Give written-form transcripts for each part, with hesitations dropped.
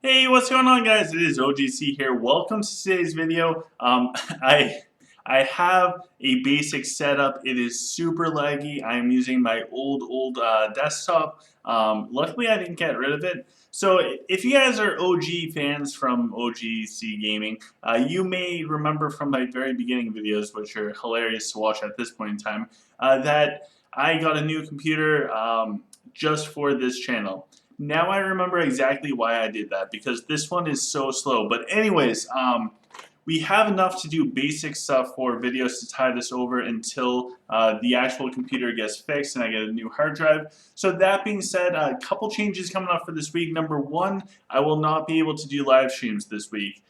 Hey, what's going on, guys? It is OGC here. Welcome to today's video. I I have a basic setup. It is super laggy. I am using my old desktop. Luckily, I didn't get rid of it. So, if you guys are OG fans from OGC Gaming, you may remember from my very beginning videos, which are hilarious to watch at this point in time, that I got a new computer just for this channel. Now I remember exactly why I did that, because this one is so slow. But anyways, we have enough to do basic stuff for videos to tie this over until the actual computer gets fixed and I get a new hard drive. So that being said, a couple changes coming up for this week. Number one, I will not be able to do live streams this week.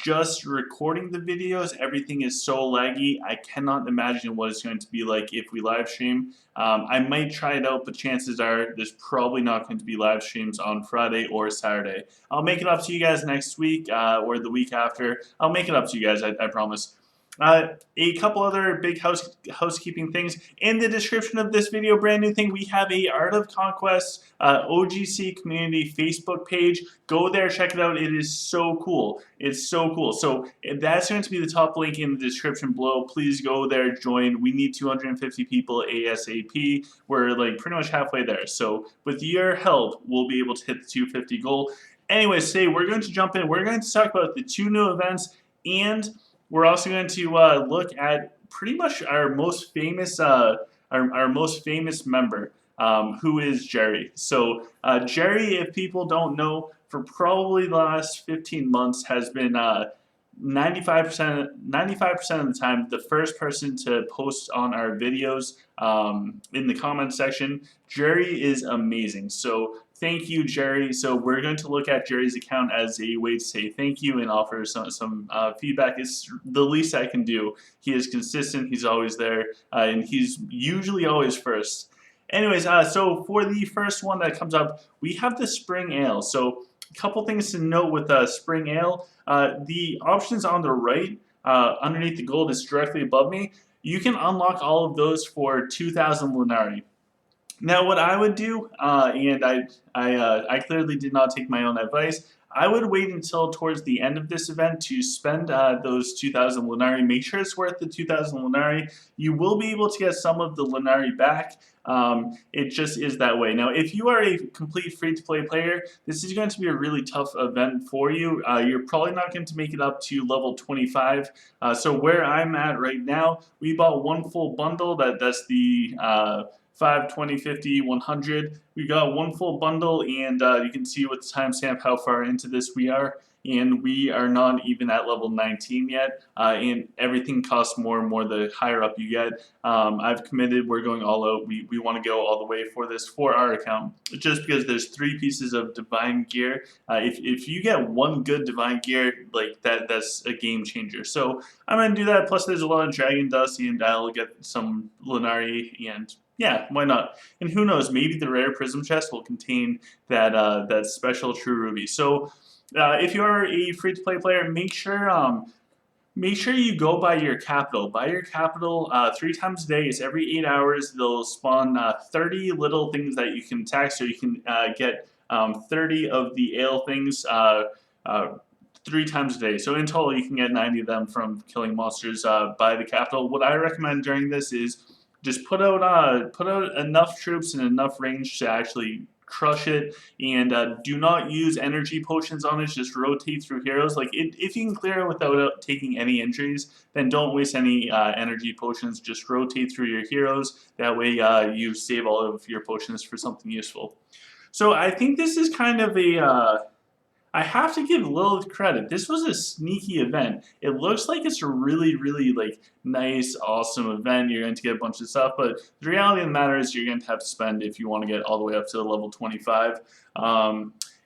Just recording the videos, everything is so laggy. I cannot imagine what it's going to be like if we live stream. I might try it out, but chances are there's probably not going to be live streams on Friday or Saturday. I'll make it up to you guys next week or the week after. I'll make it up to you guys, I promise. A couple other big housekeeping things. In the description of this video, brand new thing, we have a Art of Conquest OGC community Facebook page. Go there, check it out. It is so cool. It's so cool. So that's going to be the top link in the description below. Please go there, join. We need 250 people ASAP. We're like pretty much halfway there. So with your help, we'll be able to hit the 250 goal. Anyways, today we're going to jump in. We're going to talk about the two new events, and we're also going to look at pretty much our most famous our most famous member, who is Jerry. So Jerry, if people don't know, for probably the last 15 months has been 95% of the time the first person to post on our videos in the comment section. Jerry is amazing. So thank you, Jerry. So we're going to look at Jerry's account as a way to say thank you and offer some feedback. It's the least I can do. He is consistent. He's always there, and he's usually always first. Anyways, so for the first one that comes up, we have the Spring Ale. So a couple things to note with Spring Ale. The options on the right, underneath the gold, is directly above me. You can unlock all of those for 2,000 Lunari. Now, what I would do, and I clearly did not take my own advice, I would wait until towards the end of this event to spend those 2,000 Lunari. Make sure it's worth the 2,000 Lunari. You will be able to get some of the Lunari back. It just is that way. Now, if you are a complete free-to-play player, this is going to be a really tough event for you. You're probably not going to make it up to level 25. So where I'm at right now, we bought one full bundle. That's the 5, 20, 50, 100. We got one full bundle, and you can see with the timestamp how far into this we are. And we are not even at level 19 yet, and everything costs more and more the higher up you get. I've committed, we're going all out. We want to go all the way for this, for our account, just because there's 3 pieces of divine gear. If you get one good divine gear, like that's a game changer. So I'm going to do that, plus there's a lot of dragon dust, and I'll get some Lunari, and yeah, why not? And who knows, maybe the rare prism chest will contain that special true ruby. So if you are a free-to-play player, make sure you go by your capital. Buy your capital 3 times a day. It's every 8 hours. They'll spawn 30 little things that you can attack, so you can get 30 of the ale things 3 times a day. So in total, you can get 90 of them from killing monsters by the capital. What I recommend during this is just put out enough troops and enough range to actually crush it, and do not use energy potions on it. Just rotate through heroes. Like if you can clear it without taking any injuries, then don't waste any energy potions. Just rotate through your heroes. That way you save all of your potions for something useful. So I think this is kind of a I have to give Lilith credit. This was a sneaky event. It looks like it's a really like nice, awesome event. You're going to get a bunch of stuff, but the reality of the matter is you're going to have to spend if you want to get all the way up to level 25.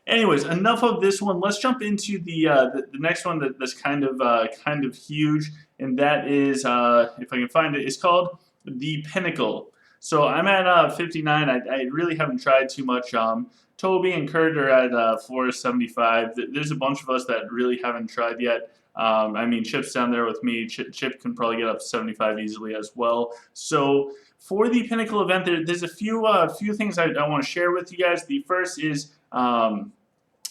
Anyways, enough of this one. Let's jump into the next one that's kind of huge, and that is if I can find it. It's called the Pinnacle. So I'm at 59. I really haven't tried too much. Toby and Kurt are at 475. There's a bunch of us that really haven't tried yet. I mean, Chip's down there with me. Chip can probably get up to 75 easily as well. So for the Pinnacle event, there's a few things I want to share with you guys. The first is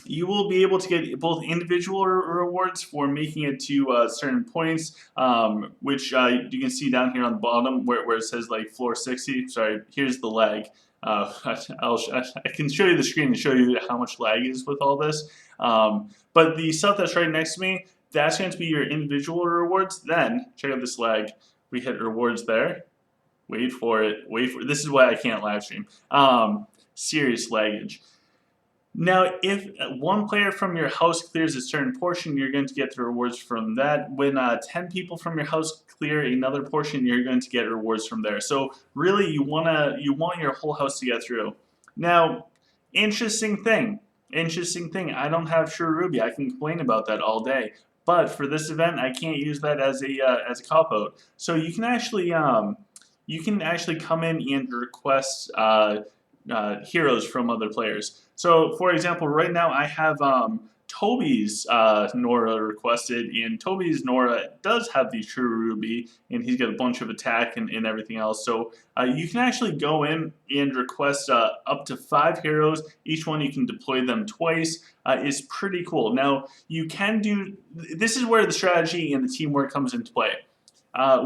you will be able to get both individual rewards for making it to certain points, which you can see down here on the bottom where it says like floor 60. Sorry, here's the lag. I can show you the screen and show you how much lag is with all this. But the stuff that's right next to me, that's going to be your individual rewards. Then, check out this lag. We hit rewards there. Wait for it. Wait for it. This is why I can't live stream. Serious laggage. Now, if one player from your house clears a certain portion, you're going to get the rewards from that. When 10 people from your house clear another portion, you're going to get rewards from there. So really, you want your whole house to get through. Now, interesting thing. I don't have Sure Ruby. I can complain about that all day. But for this event, I can't use that as a cop out. So you can actually come in and request heroes from other players. So, for example, right now I have Toby's Nora requested, and Toby's Nora does have the True Ruby, and he's got a bunch of attack and everything else. So you can actually go in and request up to 5 heroes. Each one you can deploy them twice. Is pretty cool. Now, you can do, this is where the strategy and the teamwork comes into play.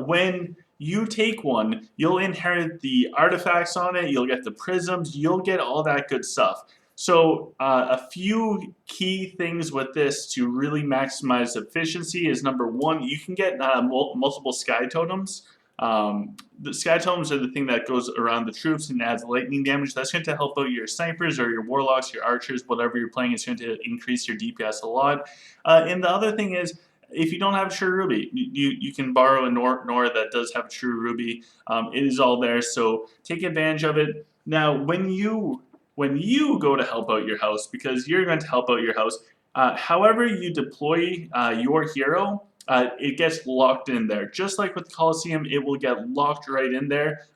When you take one, you'll inherit the artifacts on it, you'll get the prisms, you'll get all that good stuff. So a few key things with this to really maximize efficiency is number one, you can get multiple sky totems. The sky totems are the thing that goes around the troops and adds lightning damage. That's going to help out your snipers or your warlocks, your archers, whatever you're playing. It's going to increase your DPS a lot. And the other thing is, if you don't have a True Ruby, you can borrow a Nora that does have a True Ruby. It is all there, so take advantage of it. Now, when you go to help out your house, because you're going to help out your house, however you deploy your hero, it gets locked in there. Just like with Coliseum, it will get locked right in there.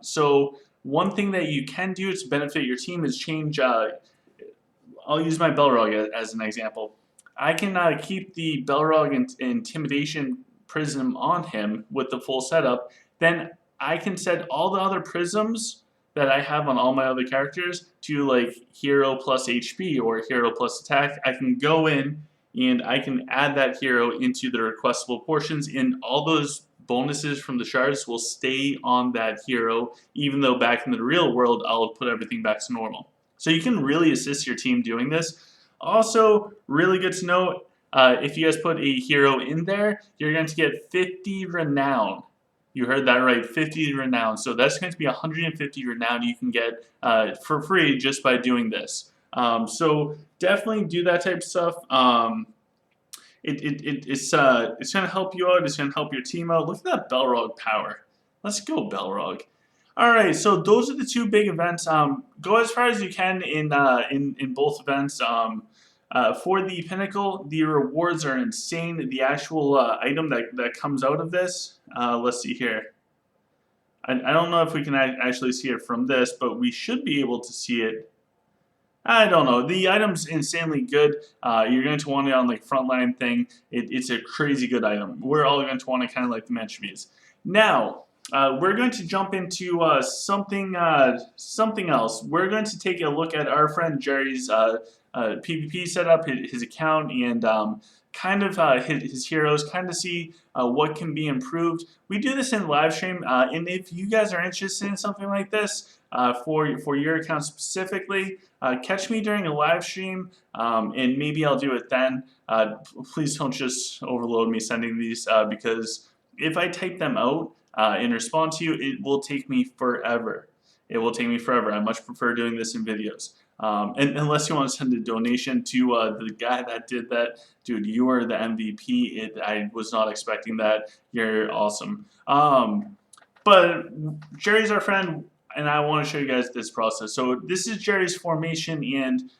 So one thing that you can do to benefit your team is change. I'll use my Belrog as an example. I can keep the Belrog and Intimidation Prism on him with the full setup. Then I can set all the other prisms that I have on all my other characters to like hero plus HP or hero plus attack. I can go in and I can add that hero into the requestable portions, and all those bonuses from the shards will stay on that hero, even though back in the real world I'll put everything back to normal. So you can really assist your team doing this. Also, really good to know, if you guys put a hero in there, you're going to get 50 renown. You heard that right, 50 renown. So that's going to be 150 renown you can get for free just by doing this. So definitely do that type of stuff. It's going to help you out. It's going to help your team out. Look at that Belrog power. Let's go, Belrog. All right, so those are the two big events. Go as far as you can in both events. For the Pinnacle, the rewards are insane. The actual item that comes out of this, let's see here. I don't know if we can actually see it from this, but we should be able to see it. I don't know. The item's insanely good. You're going to want it on like frontline thing. It's a crazy good item. We're all going to want to kind of like the Menchmies. Now, we're going to jump into something else. We're going to take a look at our friend Jerry's PvP setup, his account, and kind of his heroes, kind of see what can be improved. We do this in live stream, and if you guys are interested in something like this for your account specifically, catch me during a live stream, and maybe I'll do it then. Please don't just overload me sending these, because if I type them out and respond to you, it will take me forever. It will take me forever. I much prefer doing this in videos. And unless you want to send a donation to the guy that did that, dude, you are the MVP. I was not expecting that. You're awesome. But Jerry's our friend, and I want to show you guys this process. So this is Jerry's formation, and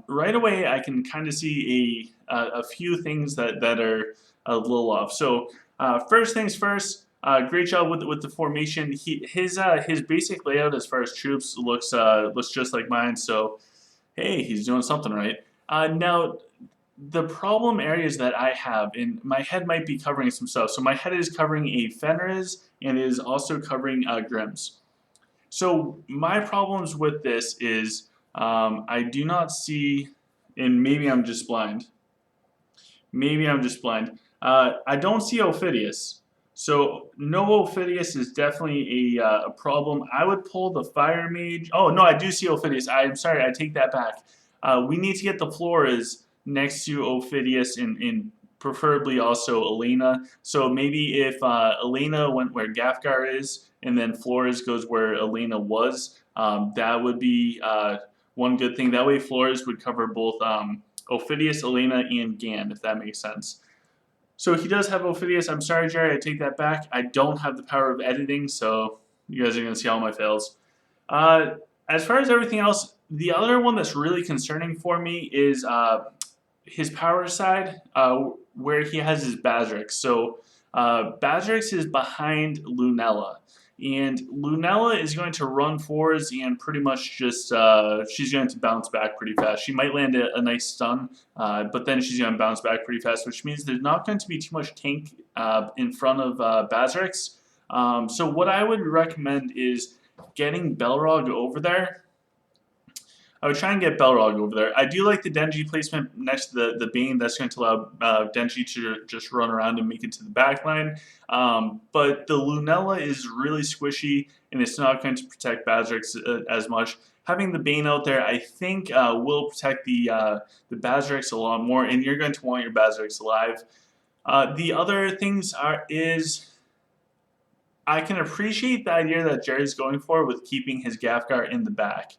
right away I can kind of see a few things that are a little off. So first things first. Great job with the formation. His basic layout as far as troops looks just like mine. So, hey, he's doing something right. Now, the problem areas that I have, and my head might be covering some stuff. So my head is covering a Fenris and is also covering Grims. So my problems with this is I do not see and maybe I'm just blind. Maybe I'm just blind. I don't see Ophidius. So no Ophidius is definitely a problem. I would pull the Fire Mage. Oh no, I do see Ophidius. I'm sorry, I take that back. We need to get the Floras next to Ophidius and preferably also Elena. So maybe if Elena went where Gafgar is and then Flores goes where Elena was, that would be one good thing. That way Flores would cover both Ophidius, Elena, and Gan, if that makes sense. So he does have Ophidius. I'm sorry, Jerry, I take that back. I don't have the power of editing, so you guys are going to see all my fails. As far as everything else, the other one that's really concerning for me is his power side, where he has his Bazrix. So Bazrix is behind Lunella. And Lunella is going to run fours and pretty much just, she's going to bounce back pretty fast. She might land a nice stun, but then she's going to bounce back pretty fast, which means there's not going to be too much tank in front of Bazrix. So what I would recommend is getting Belrog over there. I would try and get Belrog over there. I do like the Denji placement next to the Bane. That's going to allow Denji to just run around and make it to the back line. But the Lunella is really squishy, and it's not going to protect Bazrix as much. Having the Bane out there, I think, will protect the Bazrix a lot more, and you're going to want your Bazrix alive. The other things is I can appreciate the idea that Jerry's going for with keeping his Gafgar in the back.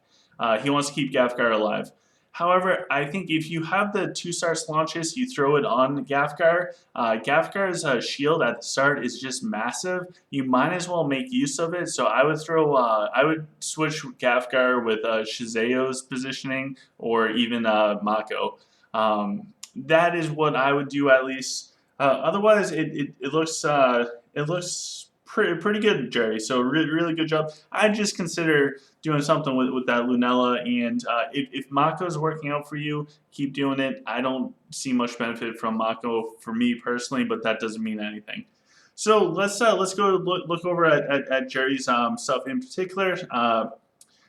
He wants to keep Gafgar alive. However, I think if you have the 2-star Slaunches, you throw it on Gafgar. Gafgar's shield at the start is just massive. You might as well make use of it. So I would switch Gafgar with Shizeo's positioning or even Mako. That is what I would do at least. Otherwise, it looks pretty good, Jerry. So really good job. I'd just consider doing something with that Lunella, and if Mako's working out for you, keep doing it. I don't see much benefit from Mako for me personally, but that doesn't mean anything. So let's go look over at Jerry's stuff in particular.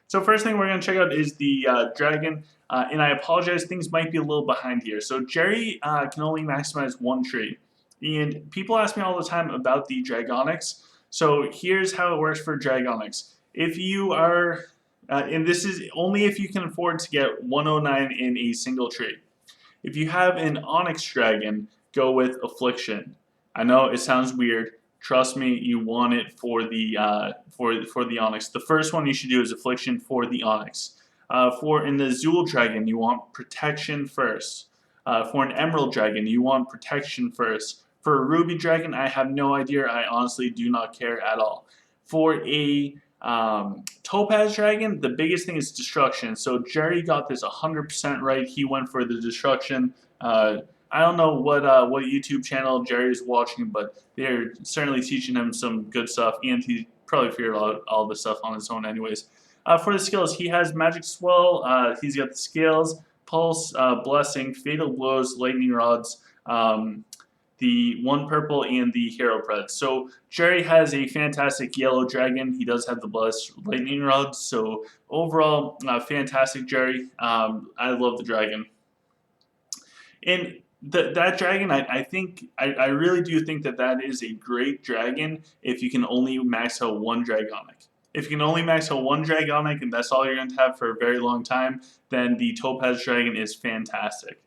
So first thing we're going to check out is the dragon, and I apologize, things might be a little behind here. So Jerry can only maximize one tree, and people ask me all the time about the Dragonics. So here's how it works for Dragonics. If you are, and this is only if you can afford to get 109 in a single tree. If you have an Onyx Dragon, go with Affliction. I know it sounds weird. Trust me, you want it for the Onyx. The first one you should do is Affliction for the Onyx. In the Zool Dragon, you want Protection first. For an Emerald Dragon, you want Protection first. For a Ruby Dragon, I have no idea. I honestly do not care at all. For a Topaz Dragon, the biggest thing is Destruction. So Jerry got this 100% right. He went for the Destruction. I don't know what YouTube channel Jerry is watching, but they're certainly teaching him some good stuff, and he probably figured out all this stuff on his own anyways. For the skills, he has Magic Swell. He's got the Scales, Pulse, Blessing, Fatal Blows, Lightning Rods, the one purple, and the Hero Pred. So Jerry has a fantastic yellow dragon. He does have the blessed lightning rods. So overall, fantastic Jerry. I love the dragon. And that dragon, I really do think that is a great dragon if you can only max out one Dragonic. If you can only max out one Dragonic and that's all you're going to have for a very long time, then the Topaz Dragon is fantastic.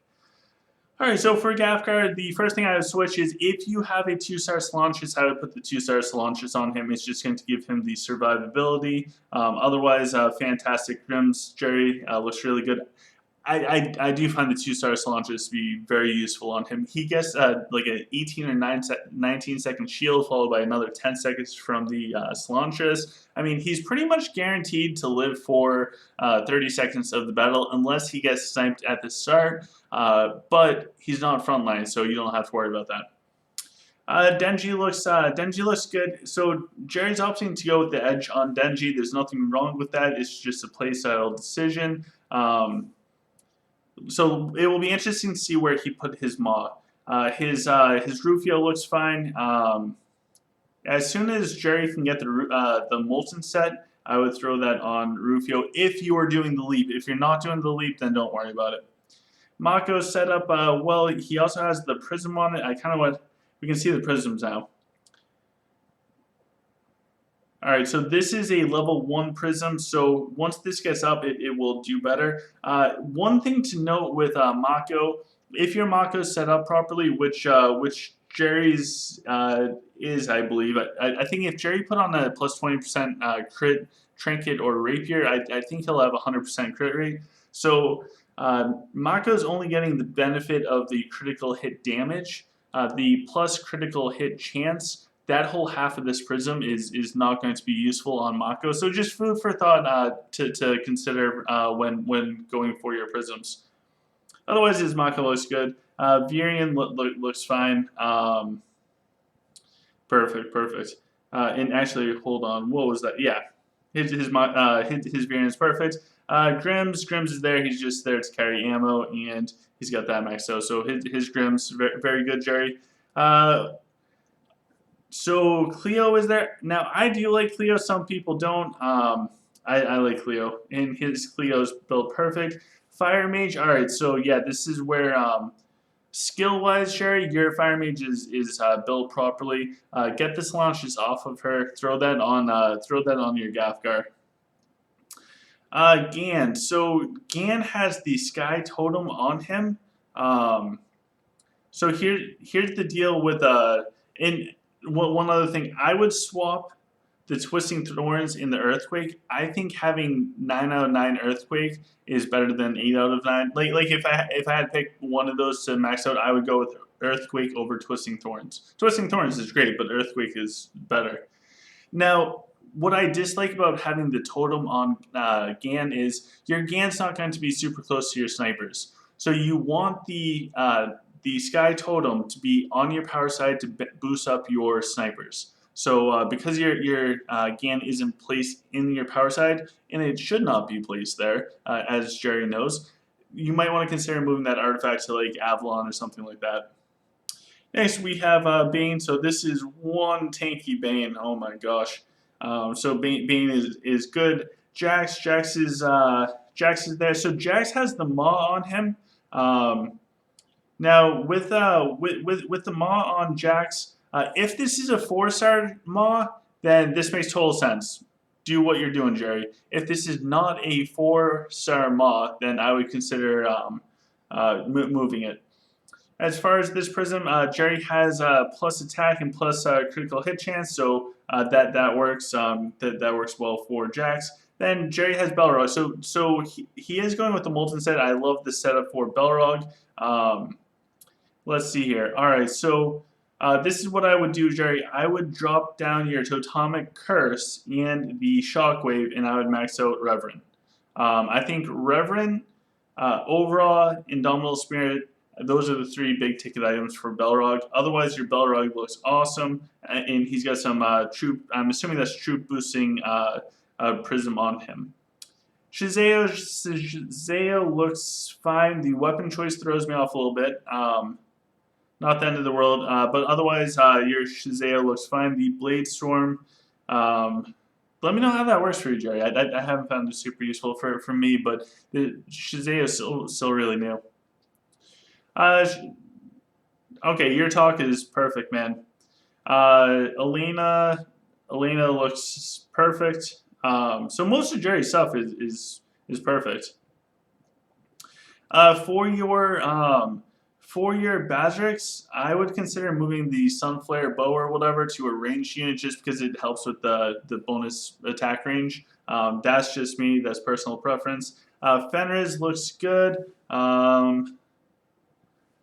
Alright, so for Gafgar, the first thing I would switch is if you have a 2-star Slaunches, I would put the 2-star Slaunches on him. It's just going to give him the survivability. Otherwise, fantastic Grims. Jerry looks really good. I do find the 2-star Slaunches to be very useful on him. He gets like an 18 or 19 second shield followed by another 10 seconds from the Slaunches. I mean, he's pretty much guaranteed to live for 30 seconds of the battle unless he gets sniped at the start. But he's not frontline, so you don't have to worry about that. Denji looks good. So Jerry's opting to go with the edge on Denji. There's nothing wrong with that. It's just a playstyle decision. So it will be interesting to see where he put his Maw. His Rufio looks fine. As soon as Jerry can get the Molten set, I would throw that on Rufio if you are doing the leap. If you're not doing the leap, then don't worry about it. Mako's setup, well, he also has the prism on it. I kind of want, we can see the prisms now. Alright, so this is a level 1 prism, so once this gets up, it will do better. One thing to note with Mako, if your Mako is set up properly, which Jerry's is, I believe. I think if Jerry put on a plus 20% crit, trinket, or rapier, I think he'll have 100% crit rate. So Mako's only getting the benefit of the critical hit damage, the plus critical hit chance. That whole half of this prism is not going to be useful on Mako. So just food for thought to consider when going for your prisms. Otherwise, his Mako looks good. Virion looks fine. Perfect. And actually, hold on. What was that? Yeah, his Virion is perfect. Grims is there. He's just there to carry ammo, and he's got that maxed out. So his Grims very good, Jerry. So Cleo is there. Now I do like Cleo, some people don't. I like Cleo, and his Cleo's built perfect. Fire Mage, alright, so yeah, this is where skill wise, Sherry, your Fire Mage is built properly. Get this launches off of her, throw that on your Gafgar. Gan. So Gan has the Sky Totem on him. So here's the deal with one other thing, I would swap the Twisting Thorns in the Earthquake. I think having 9 out of 9 Earthquake is better than 8 out of 9. Like if I had to pick one of those to max out, I would go with Earthquake over Twisting Thorns. Twisting Thorns is great, but Earthquake is better. Now, what I dislike about having the totem on Gan is your Gan's not going to be super close to your snipers. So you want the Sky Totem to be on your power side to boost up your snipers. So because your Gan isn't placed in your power side, and it should not be placed there, as Jerry knows, you might want to consider moving that artifact to like Avalon or something like that. Next we have Bane. So this is one tanky Bane. Oh my gosh. So Bane is good. Jax is there. So Jax has the Maw on him. Now with the Maw on Jax, if this is a 4-star Maw, then this makes total sense. Do what you're doing, Jerry. If this is not a 4-star Maw, then I would consider moving it. As far as this prism, Jerry has plus attack and plus critical hit chance, so that works. That works well for Jax. Then Jerry has Belrog, so he is going with the Molten set. I love the setup for Belrog. Let's see here. All right, so this is what I would do, Jerry. I would drop down your Totemic Curse and the Shockwave, and I would max out Reverend. I think Reverend, Overall, Indomitable Spirit, those are the 3 big ticket items for Belrog. Otherwise, your Belrog looks awesome, and he's got some troop. I'm assuming that's troop boosting prism on him. Shazeo looks fine. The weapon choice throws me off a little bit. Not the end of the world, but otherwise, your Shazeo looks fine. The Blade Storm. Let me know how that works for you, Jerry. I haven't found it super useful for me, but the Shazeo is still really new. Okay, your talk is perfect, man. Elena looks perfect. So most of Jerry's stuff is perfect. For your Bazrix, I would consider moving the Sunflare Bow or whatever to a ranged unit just because it helps with the bonus attack range. That's just me. That's personal preference. Fenris looks good.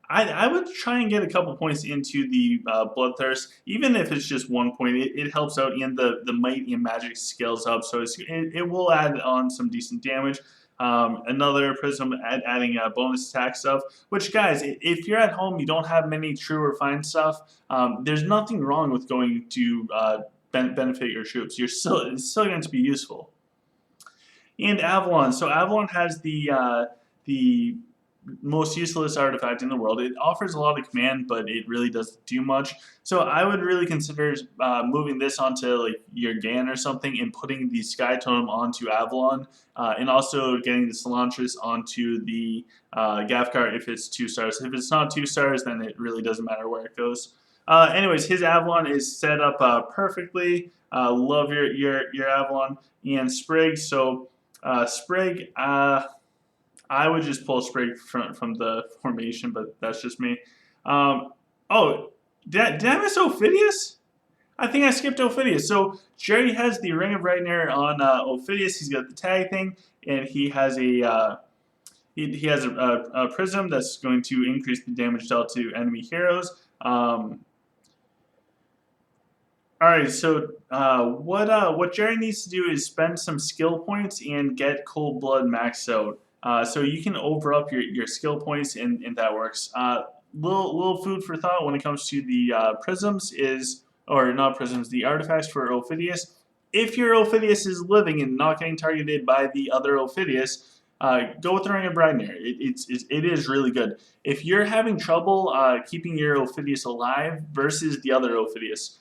I would try and get a couple points into the Bloodthirst, even if it's just 1 point. It helps out, and the Might and Magic scales up, so it will add on some decent damage. Another Prism adding bonus attack stuff, which, guys, if you're at home, you don't have many true or fine stuff, there's nothing wrong with going to benefit your troops. It's still going to be useful. And Avalon. So Avalon has the most useless artifact in the world. It offers a lot of command, but it really doesn't do much. So I would really consider moving this onto like your Gan or something and putting the Sky Totem onto Avalon, and also getting the Selantris onto the Gavkar if it's 2 stars. If it's not 2 stars, then it really doesn't matter where it goes. Anyways, his Avalon is set up perfectly. Love your Avalon and Sprig. So Sprig, I would just pull Sprig from the formation, but that's just me. Oh, did I miss Ophidius? I think I skipped Ophidius. So Jerry has the Ring of Reitner on Ophidius. He's got the tag thing, and he has a he has a prism that's going to increase the damage dealt to enemy heroes. Alright, so what Jerry needs to do is spend some skill points and get Cold Blood maxed out. So you can over up your skill points, and that works. Little food for thought when it comes to the prisms is, or not prisms, the artifacts for Ophidius. If your Ophidius is living and not getting targeted by the other Ophidius, go with the Ring of Reitner. It is really good. If you're having trouble keeping your Ophidius alive versus the other Ophidius,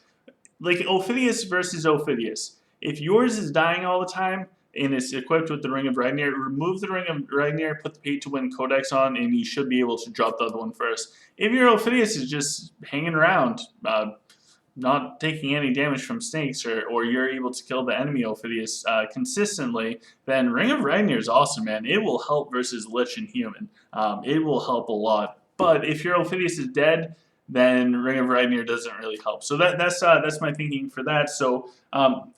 like Ophidius versus Ophidius. If yours is dying all the time and it's equipped with the Ring of Reitner, remove the Ring of Reitner, put the Pay to Win Codex on, and you should be able to drop the other one first. If your Ophidius is just hanging around, not taking any damage from snakes, or you're able to kill the enemy Ophidius consistently, then Ring of Reitner is awesome, man. It will help versus Lich and Human. It will help a lot. But if your Ophidius is dead, then Ring of Reitner doesn't really help. So that's my thinking for that. So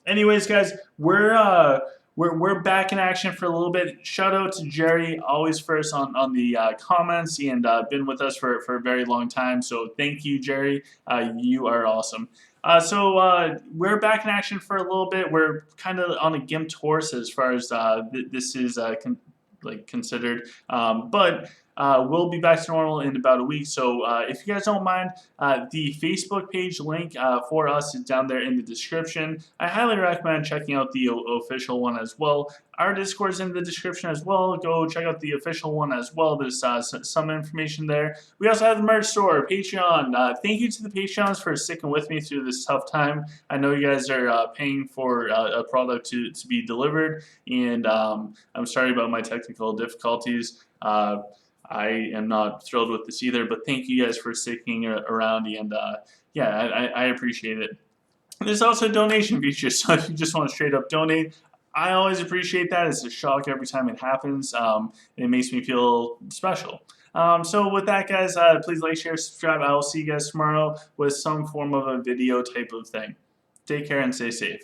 anyways, guys, we're back in action for a little bit. Shout out to Jerry, always first on the comments, and been with us for a very long time. So thank you, Jerry. You are awesome. So we're back in action for a little bit. We're kind of on a gimped horse as far as this is considered, but we'll be back to normal in about a week. So if you guys don't mind, the Facebook page link for us is down there in the description. I highly recommend checking out the official one as well. Our Discord's in the description as well. Go check out the official one as well. There's some information there. We also have the merch store, Patreon. Thank you to the Patreons for sticking with me through this tough time. I know you guys are paying for a product to be delivered, and I'm sorry about my technical difficulties. I am not thrilled with this either, but thank you guys for sticking around, and yeah, I appreciate it. There's also donation features, so if you just want to straight up donate, I always appreciate that. It's a shock every time it happens. It makes me feel special. So with that, guys, please like, share, subscribe. I will see you guys tomorrow with some form of a video type of thing. Take care and stay safe.